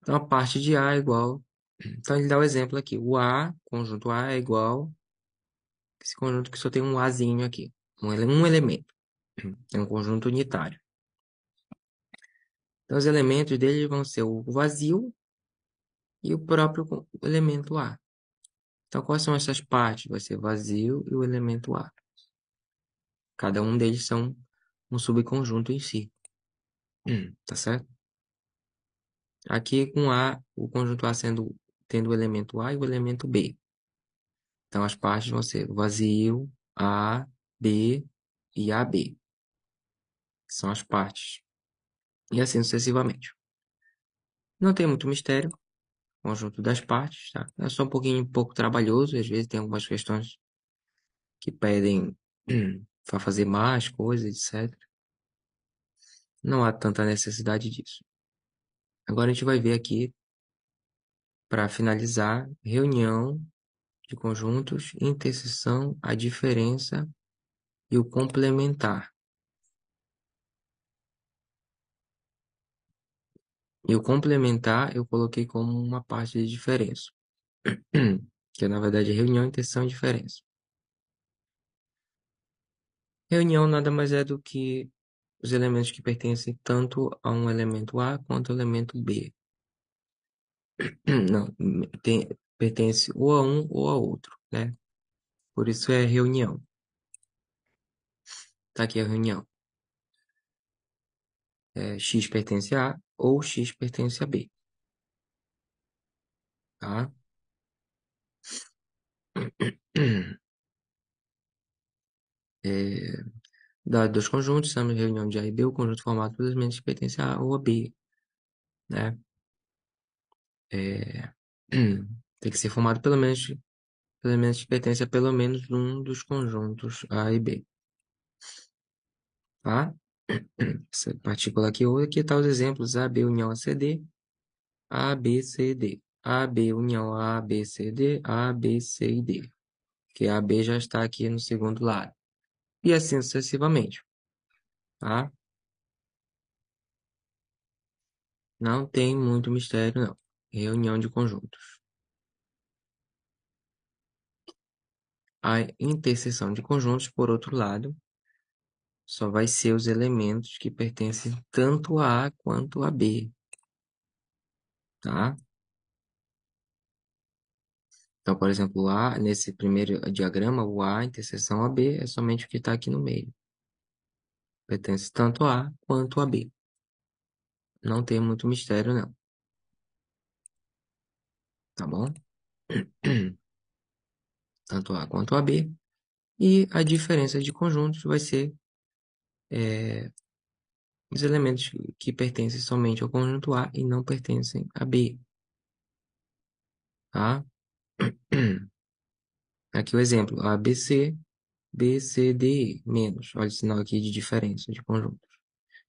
Então a parte de A é igual. Então ele dá o exemplo aqui. O A, conjunto A é igual esse conjunto que só tem um Azinho aqui, um elemento. É um conjunto unitário. Então os elementos dele vão ser o vazio e o próprio elemento A. Então, quais são essas partes? Vai ser vazio e o elemento A. Cada um deles são um subconjunto em si. Tá certo? Aqui com A, o conjunto A tendo o elemento A e o elemento B. Então, as partes vão ser vazio, A, B e AB. Que são as partes. E assim sucessivamente. Não tem muito mistério. Conjunto das partes, tá? É só um pouco trabalhoso. Às vezes tem algumas questões que pedem para fazer mais coisas, etc. Não há tanta necessidade disso. Agora a gente vai ver aqui, para finalizar, reunião de conjuntos, interseção, a diferença e o complementar. E o complementar eu coloquei como uma parte de diferença, que é, na verdade, reunião, interseção e diferença. Reunião nada mais é do que os elementos que pertencem tanto a um elemento A quanto ao elemento B. Não, pertence ou a um ou a outro, né? Por isso é reunião. Tá aqui a reunião. X pertence a A ou X pertence a B, tá? É, dados dois conjuntos, temos reunião de A e B, o conjunto formado pelos elementos que pertencem a A ou a B, né? É, tem que ser formado pelos elementos que pertencem a pelo menos um dos conjuntos A e B, tá? Essa partícula aqui, ou aqui tá os exemplos A, B, união a C, D, A, B, C, D. AB união A, B, C, D, A, B, C e D. Que a B já está aqui no segundo lado. E assim sucessivamente, tá? Não tem muito mistério, não. Reunião de conjuntos. A interseção de conjuntos, por outro lado, só vai ser os elementos que pertencem tanto a A quanto a B, tá? Então, por exemplo, A, nesse primeiro diagrama, o A interseção a B é somente o que está aqui no meio. Pertence tanto a A quanto a B. Não tem muito mistério, não. Tá bom? Tanto A quanto a B. E a diferença de conjuntos vai ser os elementos que pertencem somente ao conjunto A e não pertencem a B, tá? Aqui o exemplo, ABC, BCDE, menos. Olha o sinal aqui de diferença de conjuntos.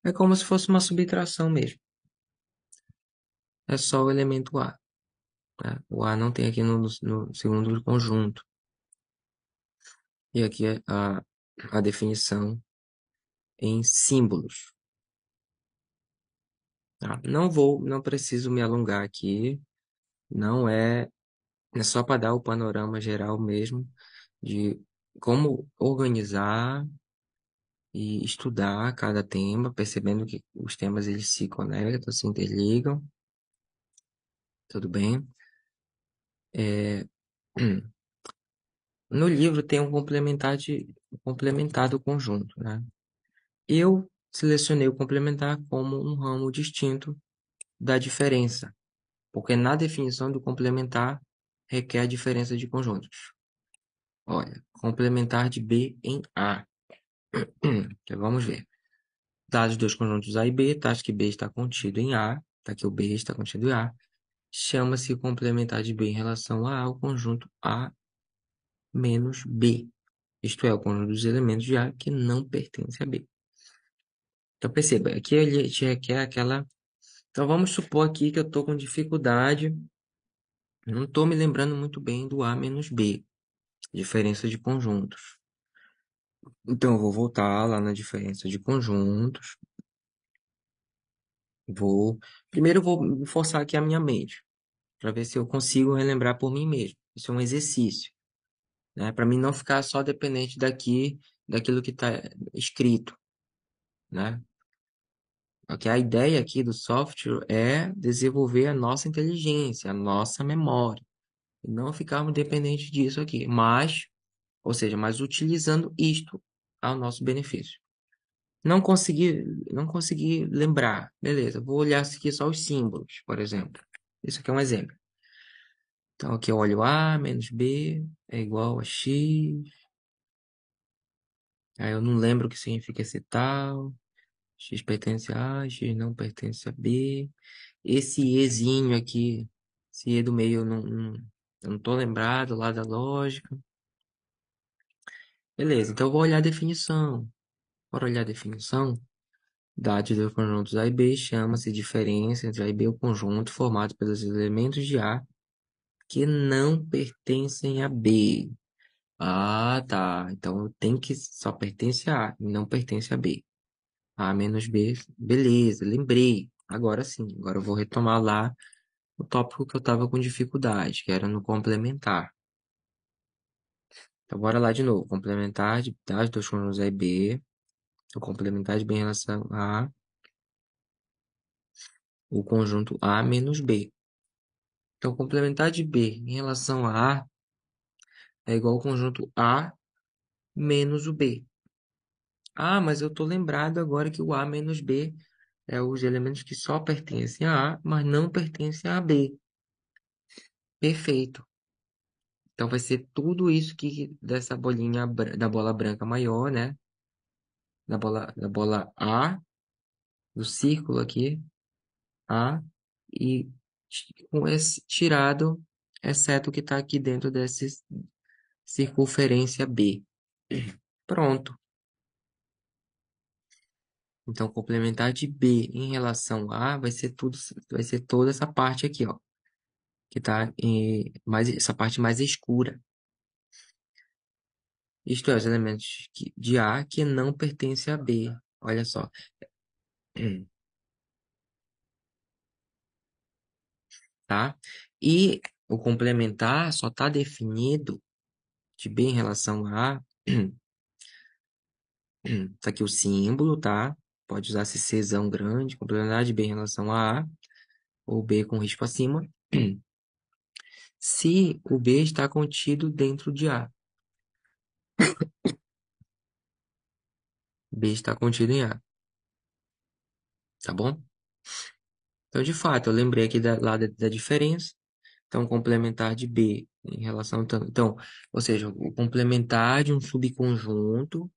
É como se fosse uma subtração mesmo. É só o elemento A, tá? O A não tem aqui no segundo conjunto. E aqui é a definição em símbolos, tá? Não preciso me alongar aqui. Não é, é só para dar o panorama geral mesmo de como organizar e estudar cada tema, percebendo que os temas eles se conectam, se interligam, tudo bem? No livro tem um complementado conjunto, né? Eu selecionei o complementar como um ramo distinto da diferença, porque na definição do complementar requer a diferença de conjuntos. Olha, complementar de B em A. Então vamos ver. Dados dos conjuntos A e B, tá? Que B está contido em A, tá? Que o B está contido em A. Chama-se complementar de B em relação a o conjunto A menos B. Isto é, o conjunto dos elementos de A que não pertence a B. Então perceba, aqui ele te requer aquela. Então vamos supor aqui que eu estou com dificuldade, não estou me lembrando muito bem do A menos B, diferença de conjuntos. Então eu vou voltar lá na diferença de conjuntos. Vou. Primeiro eu vou forçar aqui a minha mente, para ver se eu consigo relembrar por mim mesmo. Isso é um exercício, né? Para mim não ficar só dependente daquilo que está escrito, né? Porque a ideia aqui do software é desenvolver a nossa inteligência, a nossa memória, e não ficarmos dependentes disso aqui, mas utilizando isto ao nosso benefício. Não consegui lembrar, beleza? Vou olhar aqui só os símbolos, por exemplo. Isso aqui é um exemplo. Então aqui eu olho A menos B é igual a X. Aí eu não lembro o que significa esse tal. X pertence a A, X não pertence a B. Esse Ezinho aqui, esse E do meio, eu não tô lembrado lá da lógica. Beleza, então eu vou olhar a definição. Para olhar a definição, dados dos conjuntos A e B chama-se diferença entre A e B o conjunto formado pelos elementos de A que não pertencem a B. Ah, tá. Então tem que só pertence a A e não pertence a B. A menos B, beleza, lembrei. Agora sim, agora eu vou retomar lá o tópico que eu estava com dificuldade, que era no complementar. Então, bora lá de novo. Complementar de das dois conjuntos A e B. O complementar de B em relação a o conjunto A menos B. Então, complementar de B em relação a A é igual ao conjunto A menos o B. Ah, mas eu estou lembrado agora que o A menos B é os elementos que só pertencem a A, mas não pertencem a B. Perfeito. Então vai ser tudo isso que dessa bolinha da bola branca maior, né? Da bola A, do círculo aqui, A, e com esse tirado, exceto o que está aqui dentro dessa circunferência B. Pronto. Então, complementar de B em relação a vai ser tudo, vai ser toda essa parte aqui, ó. que está mais essa parte mais escura. Isto é, os elementos de A que não pertencem a B. Olha só. Tá? E o complementar só está definido de B em relação a A. Tá aqui o símbolo, tá? Pode usar esse Czão grande, complementar de B em relação a A, ou B com risco acima, se o B está contido dentro de A. B está contido em A, tá bom? Então, de fato, eu lembrei aqui da diferença. Então, complementar de B em relação... Então, ou seja, o complementar de um subconjunto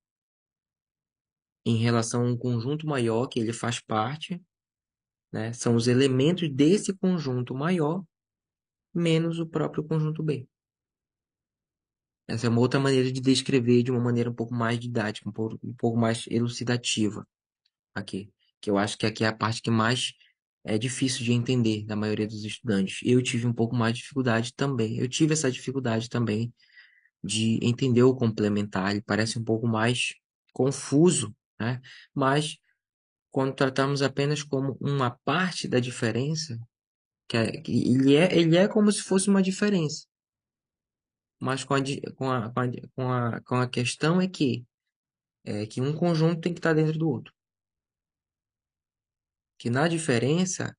em relação a um conjunto maior que ele faz parte, né? São os elementos desse conjunto maior menos o próprio conjunto B. Essa é uma outra maneira de descrever de uma maneira um pouco mais didática, um pouco mais elucidativa aqui. Que eu acho que aqui é a parte que mais é difícil de entender da maioria dos estudantes. Eu tive um pouco mais de dificuldade também. Eu tive essa dificuldade também de entender o complementar. Ele parece um pouco mais confuso, né? Mas quando tratamos apenas como uma parte da diferença, que ele é como se fosse uma diferença. Mas com a questão é que um conjunto tem que estar dentro do outro. Que na diferença,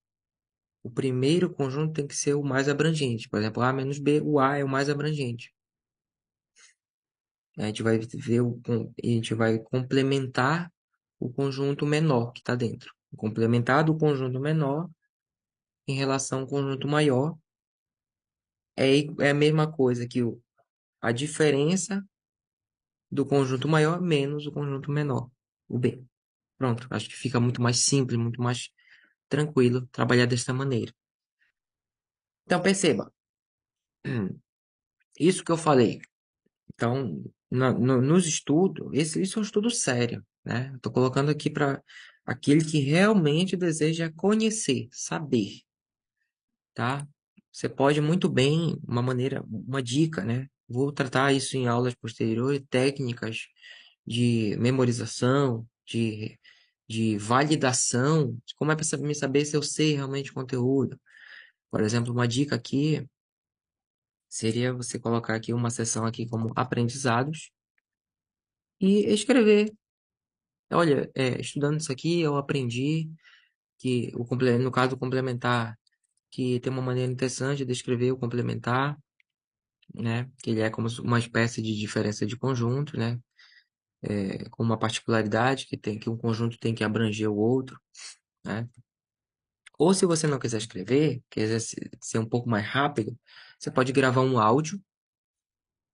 o primeiro conjunto tem que ser o mais abrangente. Por exemplo, A menos B, o A é o mais abrangente. A gente vai ver a gente vai complementar o conjunto menor que está dentro. Complementar do conjunto menor em relação ao conjunto maior é a mesma coisa que a diferença do conjunto maior menos o conjunto menor, o B. Pronto, acho que fica muito mais simples, muito mais tranquilo trabalhar desta maneira. Então, perceba, isso que eu falei. Então, nos estudos, isso é um estudo sério, né? Estou colocando aqui para aquele que realmente deseja conhecer, saber, tá? Você pode muito bem, uma dica, né? Vou tratar isso em aulas posteriores, técnicas de memorização, de validação, de como é para me saber se eu sei realmente o conteúdo. Por exemplo, uma dica aqui seria você colocar aqui uma seção aqui como aprendizados e escrever. Olha, estudando isso aqui, eu aprendi que no caso do complementar, que tem uma maneira interessante de descrever o complementar, né? Que ele é como uma espécie de diferença de conjunto, né? Com uma particularidade que um conjunto tem que abranger o outro, né? Ou se você não quiser escrever, quiser ser um pouco mais rápido, você pode gravar um áudio,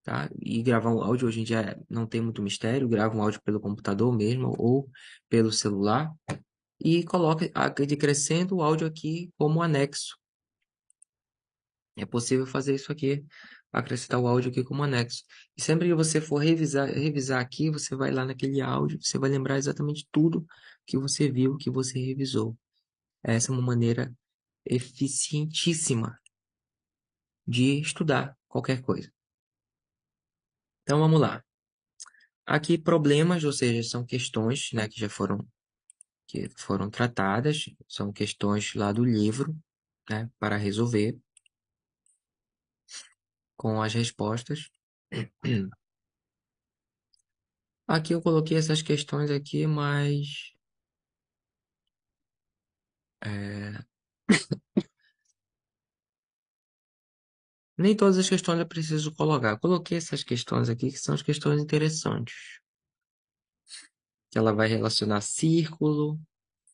tá? E gravar um áudio hoje em dia não tem muito mistério, grava um áudio pelo computador mesmo ou pelo celular e coloca acrescenta o áudio aqui como anexo. É possível fazer isso aqui, acrescentar o áudio aqui como anexo. E sempre que você for revisar aqui, você vai lá naquele áudio, você vai lembrar exatamente tudo que você viu, que você revisou. Essa é uma maneira eficientíssima de estudar qualquer coisa. Então vamos lá. Aqui problemas, ou seja, são questões, né, que foram tratadas, são questões lá do livro, né, para resolver com as respostas. Aqui eu coloquei essas questões aqui, mas é, nem todas as questões eu preciso colocar. Eu coloquei essas questões aqui que são as questões interessantes. Que ela vai relacionar círculo,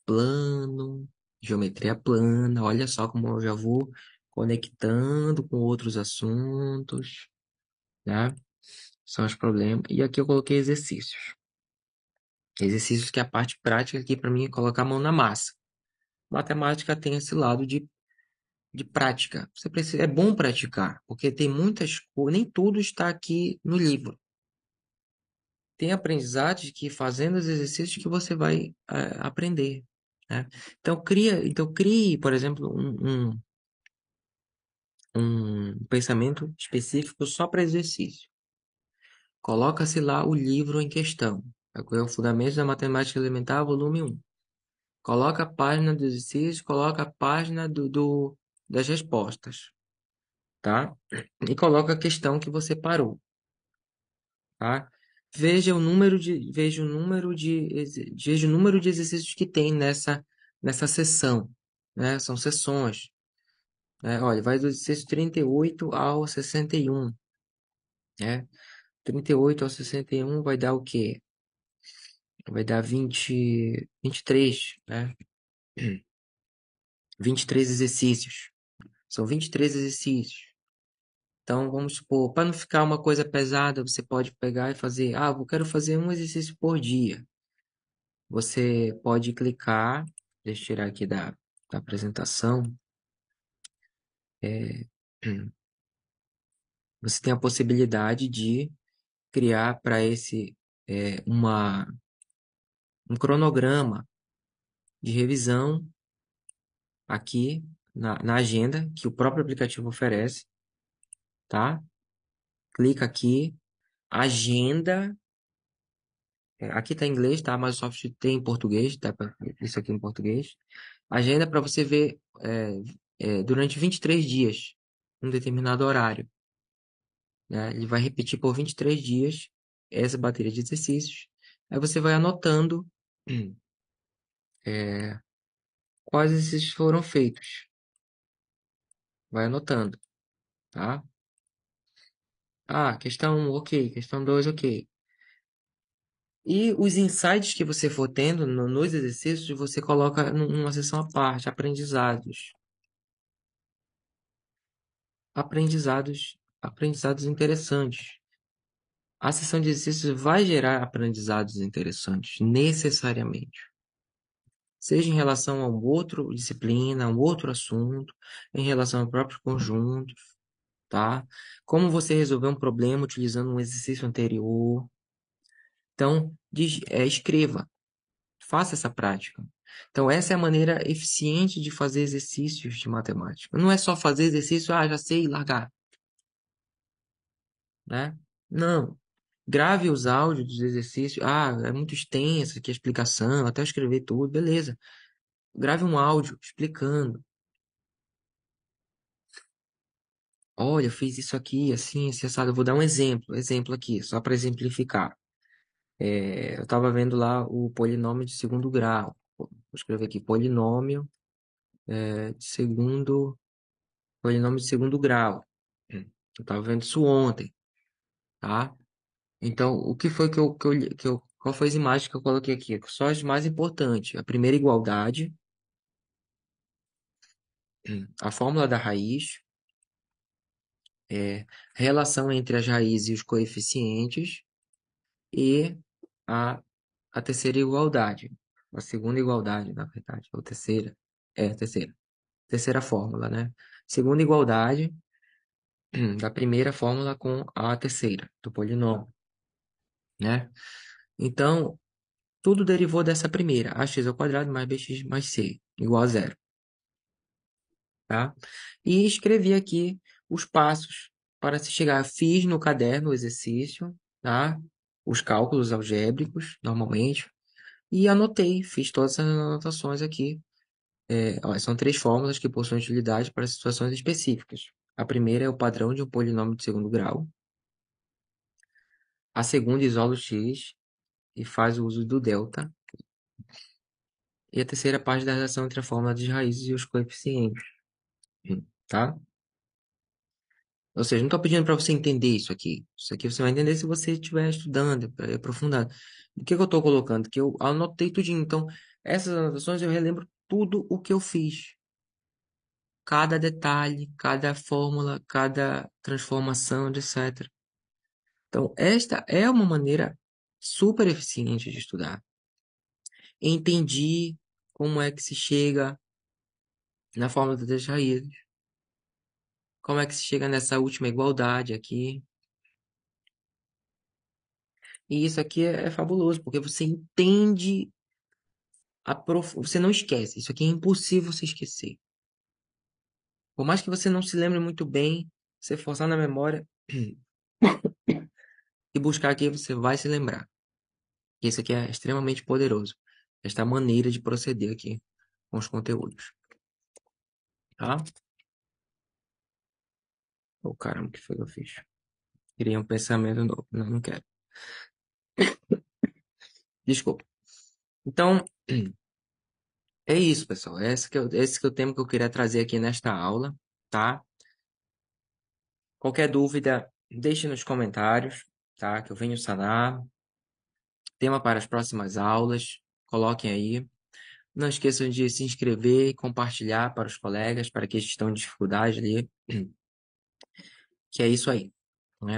plano, geometria plana. Olha só como eu já vou conectando com outros assuntos, né? São os problemas. E aqui eu coloquei exercícios. Exercícios que é a parte prática aqui para mim é colocar a mão na massa. Matemática tem esse lado de prática. É bom praticar, porque tem muitas coisas, nem tudo está aqui no livro. Tem aprendizados que fazendo os exercícios que você vai aprender, né? Então crie, por exemplo, um pensamento específico só para exercício. Coloca-se lá o livro em questão. É o Fundamentos da Matemática Elementar, volume 1. Coloca a página do exercício, coloca a página das respostas, tá? E coloca a questão que você parou, tá? Veja o número de exercícios que tem nessa sessão, né? São sessões, né? Olha, vai do exercício 38 ao 61, né? 38 ao 61 vai dar o quê? Vai dar 23, né? 23 exercícios. São 23 exercícios. Então, vamos supor, para não ficar uma coisa pesada, você pode pegar e fazer, eu quero fazer um exercício por dia. Você pode clicar, deixa eu tirar aqui da apresentação. É, você tem a possibilidade de criar para esse um cronograma de revisão aqui na agenda que o próprio aplicativo oferece, tá? Clica aqui, agenda. Aqui está em inglês, tá? A Microsoft tem em português, tá? Isso aqui em português. Agenda para você ver durante 23 dias, um determinado horário, né? Ele vai repetir por 23 dias essa bateria de exercícios. Aí você vai anotando é, quais exercícios foram feitos. Vai anotando, tá? Questão 1, ok. Questão 2, ok. E os insights que você for tendo nos exercícios, você coloca numa seção à parte, aprendizados. Aprendizados interessantes. A sessão de exercícios vai gerar aprendizados interessantes, necessariamente. Seja em relação a um outro disciplina, a um outro assunto, em relação ao próprio conjunto, tá? Como você resolver um problema utilizando um exercício anterior. Então, escreva, faça essa prática. Então, essa é a maneira eficiente de fazer exercícios de matemática. Não é só fazer exercício, já sei, e largar, né? Não. Grave os áudios dos exercícios. É muito extensa aqui a explicação, até eu escrever tudo, beleza. Grave um áudio explicando. Olha, eu fiz isso aqui, assim, assim, assado. Eu vou dar um exemplo aqui, só para exemplificar. Eu estava vendo lá o polinômio de segundo grau. Vou escrever aqui, de segundo, polinômio de segundo grau. Eu estava vendo isso ontem, tá? Então, o que foi qual foi as imagens que eu coloquei aqui? Só as mais importantes. A primeira igualdade, a fórmula da raiz, relação entre as raízes e os coeficientes e a, a terceira igualdade. A segunda igualdade, na verdade, ou terceira. A terceira. Terceira fórmula, né? Segunda igualdade da primeira fórmula com a terceira, do polinômio, né? Então, tudo derivou dessa primeira, ax ao quadrado mais bx mais c, igual a zero, tá? E escrevi aqui os passos para se chegar. Fiz no caderno o exercício, tá? Os cálculos algébricos, normalmente, e anotei, fiz todas essas anotações aqui. São três fórmulas que possuem utilidade para situações específicas. A primeira é o padrão de um polinômio de segundo grau. A segunda isola o x e faz o uso do delta. E a terceira parte da relação entre a fórmula das raízes e os coeficientes, tá? Ou seja, não estou pedindo para você entender isso aqui. Isso aqui você vai entender se você estiver estudando, aprofundado. O que eu estou colocando? Que eu anotei tudinho. Então, essas anotações eu relembro tudo o que eu fiz. Cada detalhe, cada fórmula, cada transformação, etc. Então, esta é uma maneira super eficiente de estudar. Entendi como é que se chega na fórmula das raízes. Como é que se chega nessa última igualdade aqui. E isso aqui é fabuloso, porque você entende, você não esquece. Isso aqui é impossível você esquecer. Por mais que você não se lembre muito bem, você forçar na memória e buscar aqui, você vai se lembrar. Isso aqui é extremamente poderoso. Esta maneira de proceder aqui com os conteúdos. Tá? Ô, caramba, o que foi que eu fiz? Criei um pensamento novo. Não, não quero. Desculpa. Então, é isso, pessoal. Esse que é o tema que eu queria trazer aqui nesta aula, tá? Qualquer dúvida, deixe nos comentários, tá? Que eu venho sanar. Tema para as próximas aulas, coloquem aí. Não esqueçam de se inscrever e compartilhar para os colegas, para aqueles que estão em dificuldade ali, que é isso aí.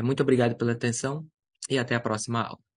Muito obrigado pela atenção e até a próxima aula.